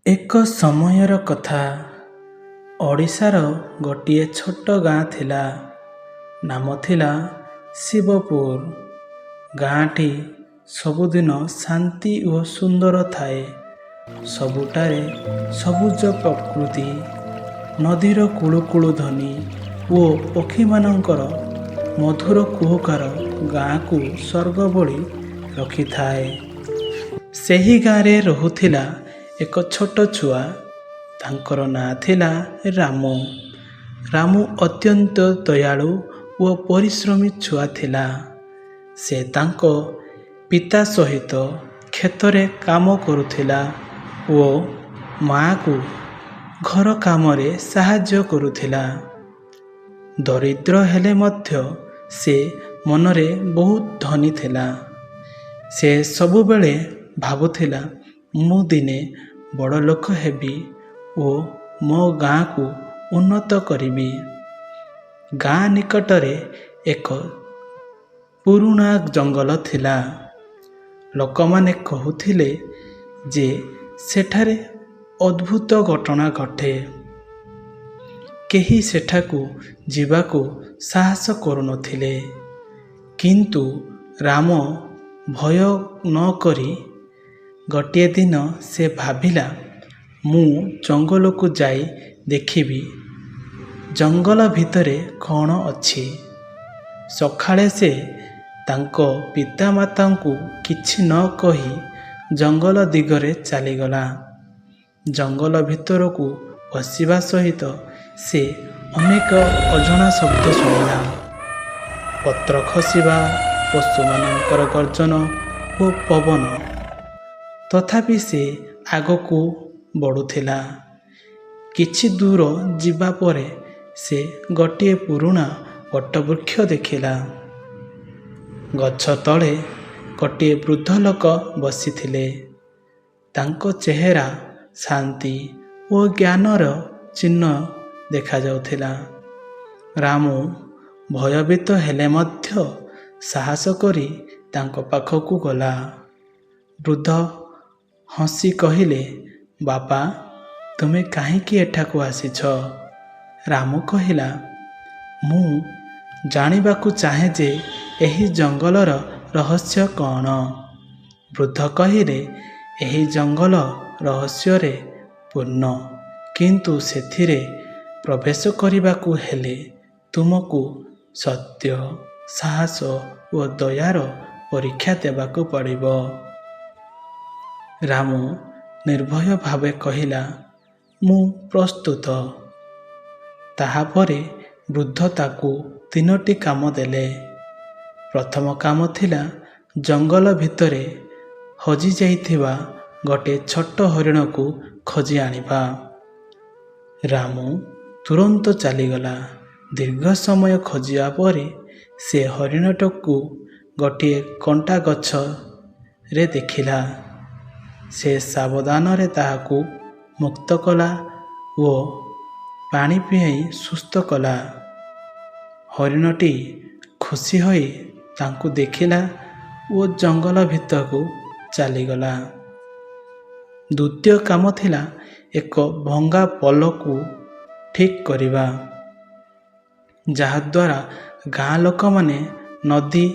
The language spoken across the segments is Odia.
ଏକ ସମୟର କଥା। ଓଡ଼ିଶାର ଗୋଟିଏ ଛୋଟ ଗାଁ ଥିଲା। ନାମ ଥିଲା ଶିବପୁର। ଗାଁଟି ସବୁଦିନ ଶାନ୍ତି ଓ ସୁନ୍ଦର ଥାଏ। ସବୁଠାରେ ସବୁଜ ପ୍ରକୃତି, ନଦୀର କୁଳୁକୁଳୁ ଧ୍ୱନି ଓ ପକ୍ଷୀମାନଙ୍କର ମଧୁର କୁହୁକାର ଗାଁକୁ ସ୍ୱର୍ଗ ଭଳି ରଖିଥାଏ। ସେହି ଗାଁରେ ରହୁଥିଲା ଏକ ଛୋଟ ଛୁଆ। ତାଙ୍କର ନାଁ ଥିଲା ରାମୁ। ରାମୁ ଅତ୍ୟନ୍ତ ଦୟାଳୁ ଓ ପରିଶ୍ରମୀ ଛୁଆ ଥିଲା। ସେ ତାଙ୍କ ପିତା ସହିତ କ୍ଷେତରେ କାମ କରୁଥିଲା ଓ ମାଆକୁ ଘର କାମରେ ସାହାଯ୍ୟ କରୁଥିଲା। ଦରିଦ୍ର ହେଲେ ମଧ୍ୟ ସେ ମନରେ ବହୁତ ଧନୀ ଥିଲା। ସେ ସବୁବେଳେ ଭାବୁଥିଲା, ମୁଁ ଦିନେ ବଡ଼ ଲୋକ ହେବି ଓ ମୋ ଗାଁକୁ ଉନ୍ନତ କରିବି। ଗାଁ ନିକଟରେ ଏକ ପୁରୁଣା ଜଙ୍ଗଲ ଥିଲା। ଲୋକମାନେ କହୁଥିଲେ ଯେ ସେଠାରେ ଅଦ୍ଭୁତ ଘଟଣା ଘଟେ। କେହି ସେଠାକୁ ଯିବାକୁ ସାହସ କରୁନଥିଲେ। କିନ୍ତୁ ରାମ ଭୟ ନ କରି ଗୋଟିଏ ଦିନ ସେ ଭାବିଲା, ମୁଁ ଜଙ୍ଗଲକୁ ଯାଇ ଦେଖିବି ଜଙ୍ଗଲ ଭିତରେ କ'ଣ ଅଛି। ସକାଳେ ସେ ତାଙ୍କ ପିତାମାତାଙ୍କୁ କିଛି ନ କହି ଜଙ୍ଗଲ ଦିଗରେ ଚାଲିଗଲା। ଜଙ୍ଗଲ ଭିତରକୁ ପଶିବା ସହିତ ସେ ଅନେକ ଅଜଣା ଶବ୍ଦ ଶୁଣିଲା। ପତ୍ର ଖସିବା, ପଶୁମାନଙ୍କର ଗର୍ଜନ ଓ ପବନ। ତଥାପି ସେ ଆଗକୁ ବଢ଼ୁଥିଲା। କିଛି ଦୂର ଯିବା ପରେ ସେ ଗୋଟିଏ ପୁରୁଣା ବଟବୃକ୍ଷ ଦେଖିଲା। ଗଛ ତଳେ ଗୋଟିଏ ବୃଦ୍ଧ ଲୋକ ବସିଥିଲେ। ତାଙ୍କ ଚେହେରା ଶାନ୍ତି ଓ ଜ୍ଞାନର ଚିହ୍ନ ଦେଖାଯାଉଥିଲା। ରାମୁ ଭୟଭୀତ ହେଲେ ମଧ୍ୟ ସାହସ କରି ତାଙ୍କ ପାଖକୁ ଗଲା। ବୃଦ୍ଧ ହସି କହିଲେ, ବାପା, ତୁମେ କାହିଁକି ଏଠାକୁ ଆସିଛ? ରାମୁ କହିଲା, ମୁଁ ଜାଣିବାକୁ ଚାହେଁ ଯେ ଏହି ଜଙ୍ଗଲର ରହସ୍ୟ କ'ଣ। ବୃଦ୍ଧ କହିଲେ, ଏହି ଜଙ୍ଗଲ ରହସ୍ୟରେ ପୂର୍ଣ୍ଣ, କିନ୍ତୁ ସେଥିରେ ପ୍ରବେଶ କରିବାକୁ ହେଲେ ତୁମକୁ ସତ୍ୟ, ସାହସ ଓ ଦୟାର ପରୀକ୍ଷା ଦେବାକୁ ପଡ଼ିବ। ରାମୁ ନିର୍ଭୟ ଭାବେ କହିଲା, ମୁଁ ପ୍ରସ୍ତୁତ। ତାହାପରେ ବୃଦ୍ଧ ତାକୁ 3ଟି କାମ ଦେଲେ। ପ୍ରଥମ କାମ ଥିଲା ଜଙ୍ଗଲ ଭିତରେ ହଜିଯାଇଥିବା ଗୋଟିଏ ଛୋଟ ହରିଣକୁ ଖୋଜି ଆଣିବା। ରାମୁ ତୁରନ୍ତ ଚାଲିଗଲା। ଦୀର୍ଘ ସମୟ ଖୋଜିବା ପରେ ସେ ହରିଣଟିକୁ ଗୋଟିଏ କଣ୍ଟା ଗଛରେ ଦେଖିଲା। ସେ ସାବଧାନରେ ତାହାକୁ ମୁକ୍ତ କଲା ଓ ପାଣି ପିଆଇ ସୁସ୍ଥ କଲା। ହରିଣଟି ଖୁସି ହୋଇ ତାଙ୍କୁ ଦେଖିଲା ଓ ଜଙ୍ଗଲ ଭିତରକୁ ଚାଲିଗଲା। ଦ୍ୱିତୀୟ କାମ ଥିଲା ଏକ ଭଙ୍ଗା ପୋଲକୁ ଠିକ୍ କରିବା, ଯାହାଦ୍ୱାରା ଗାଁ ଲୋକମାନେ ନଦୀ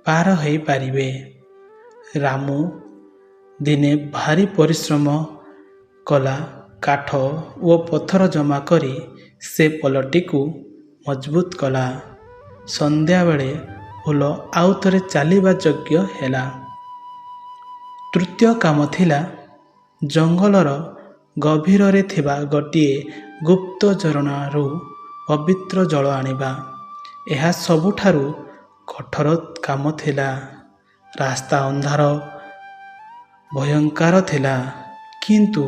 ପାର ହୋଇପାରିବେ। ରାମୁ ଦିନେ ଭାରି ପରିଶ୍ରମ କଲା। କାଠ ଓ ପଥର ଜମା କରି ସେ ପୋଲଟିକୁ ମଜବୁତ କଲା। ସନ୍ଧ୍ୟାବେଳେ ପୋଲ ଆଉ ଥରେ ଚାଲିବା ଯୋଗ୍ୟ ହେଲା। ତୃତୀୟ କାମ ଥିଲା ଜଙ୍ଗଲର ଗଭୀରରେ ଥିବା ଗୋଟିଏ ଗୁପ୍ତ ଝରଣାରୁ ପବିତ୍ର ଜଳ ଆଣିବା। ଏହା ସବୁଠାରୁ କଠୋର କାମ ଥିଲା। ରାସ୍ତା ଅନ୍ଧାର, ଭୟଙ୍କର ଥିଲା, କିନ୍ତୁ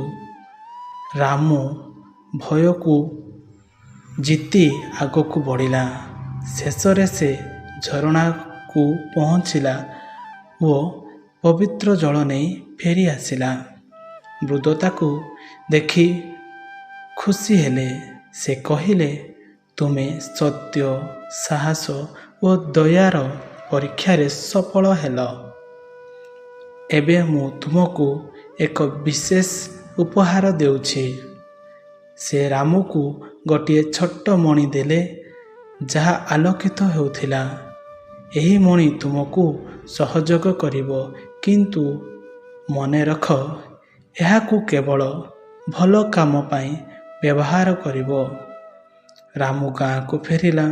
ରାମୁ ଭୟକୁ ଜିତି ଆଗକୁ ବଢ଼ିଲା। ଶେଷରେ ସେ ଝରଣାକୁ ପହଞ୍ଚିଲା ଓ ପବିତ୍ର ଜଳ ନେଇ ଫେରି ଆସିଲା। ବୃଦ୍ଧ ତାକୁ ଦେଖି ଖୁସି ହେଲେ। ସେ କହିଲେ, ତୁମେ ସତ୍ୟ, ସାହସ ଓ ଦୟାର ପରୀକ୍ଷାରେ ସଫଳ ହେଲ। ଏବେ ମୁଁ ତୁମକୁ ଏକ ବିଶେଷ ଉପହାର ଦେଉଛି। ସେ ରାମକୁ ଗୋଟିଏ ଛୋଟ ମଣି ଦେଲେ, ଯାହା ଆଲୋକିତ ହେଉଥିଲା। ଏହି ମଣି ତୁମକୁ ସହଯୋଗ କରିବ, କିନ୍ତୁ ମନେ ରଖ, ଏହାକୁ କେବଳ ଭଲ କାମ ପାଇଁ ବ୍ୟବହାର କରିବ। ରାମ ଗାଁକୁ ଫେରିଲା।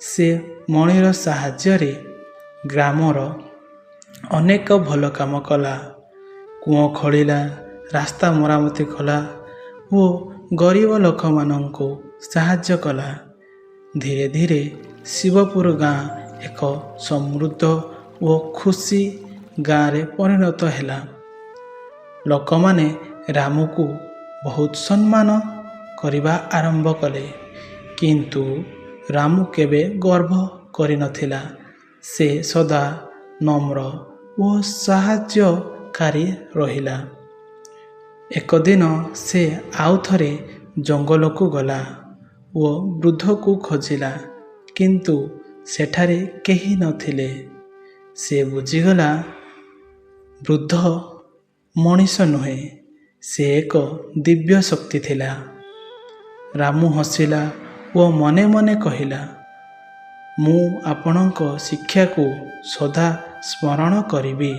ସେ ମଣିର ସାହାଯ୍ୟରେ ଗ୍ରାମର ଅନେକ ଭଲ କାମ କଲା। କୂଅ ଖୋଳିଲା, ରାସ୍ତା ମରାମତି କଲା ଓ ଗରିବ ଲୋକମାନଙ୍କୁ ସାହାଯ୍ୟ କଲା। ଧୀରେ ଧୀରେ ଶିବପୁର ଗାଁ ଏକ ସମୃଦ୍ଧ ଓ ଖୁସି ଗାଁରେ ପରିଣତ ହେଲା। ଲୋକମାନେ ରାମକୁ ବହୁତ ସମ୍ମାନ କରିବା ଆରମ୍ଭ କଲେ। କିନ୍ତୁ ରାମ କେବେ ଗର୍ବ କରିନଥିଲା। ସେ ସଦା ନମ୍ର ଓ ସାହାଯ୍ୟକାରୀ ରହିଲା। ଏକ ଦିନ ସେ ଆଉ ଥରେ ଜଙ୍ଗଲକୁ ଗଲା ଓ ବୃଦ୍ଧକୁ ଖୋଜିଲା, କିନ୍ତୁ ସେଠାରେ କେହି ନଥିଲେ। ସେ ବୁଝିଗଲା, ବୃଦ୍ଧ ମଣିଷ ନୁହେଁ, ସେ ଏକ ଦିବ୍ୟ ଶକ୍ତି ଥିଲା। ରାମ ହସିଲା ଓ ମନେ ମନେ କହିଲା, ମୁଁ ଆପଣଙ୍କ ଶିକ୍ଷାକୁ ସଦା ସ୍ମରଣ କରିବି।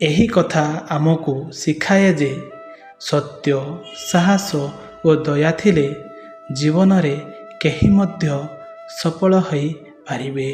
ଏହି କଥା ଆମକୁ ଶିଖାଏ ଯେ ସତ୍ୟ, ସାହସ ଓ ଦୟା ଥିଲେ ଜୀବନରେ କେହି ମଧ୍ୟ ସଫଳ ହୋଇପାରିବେ।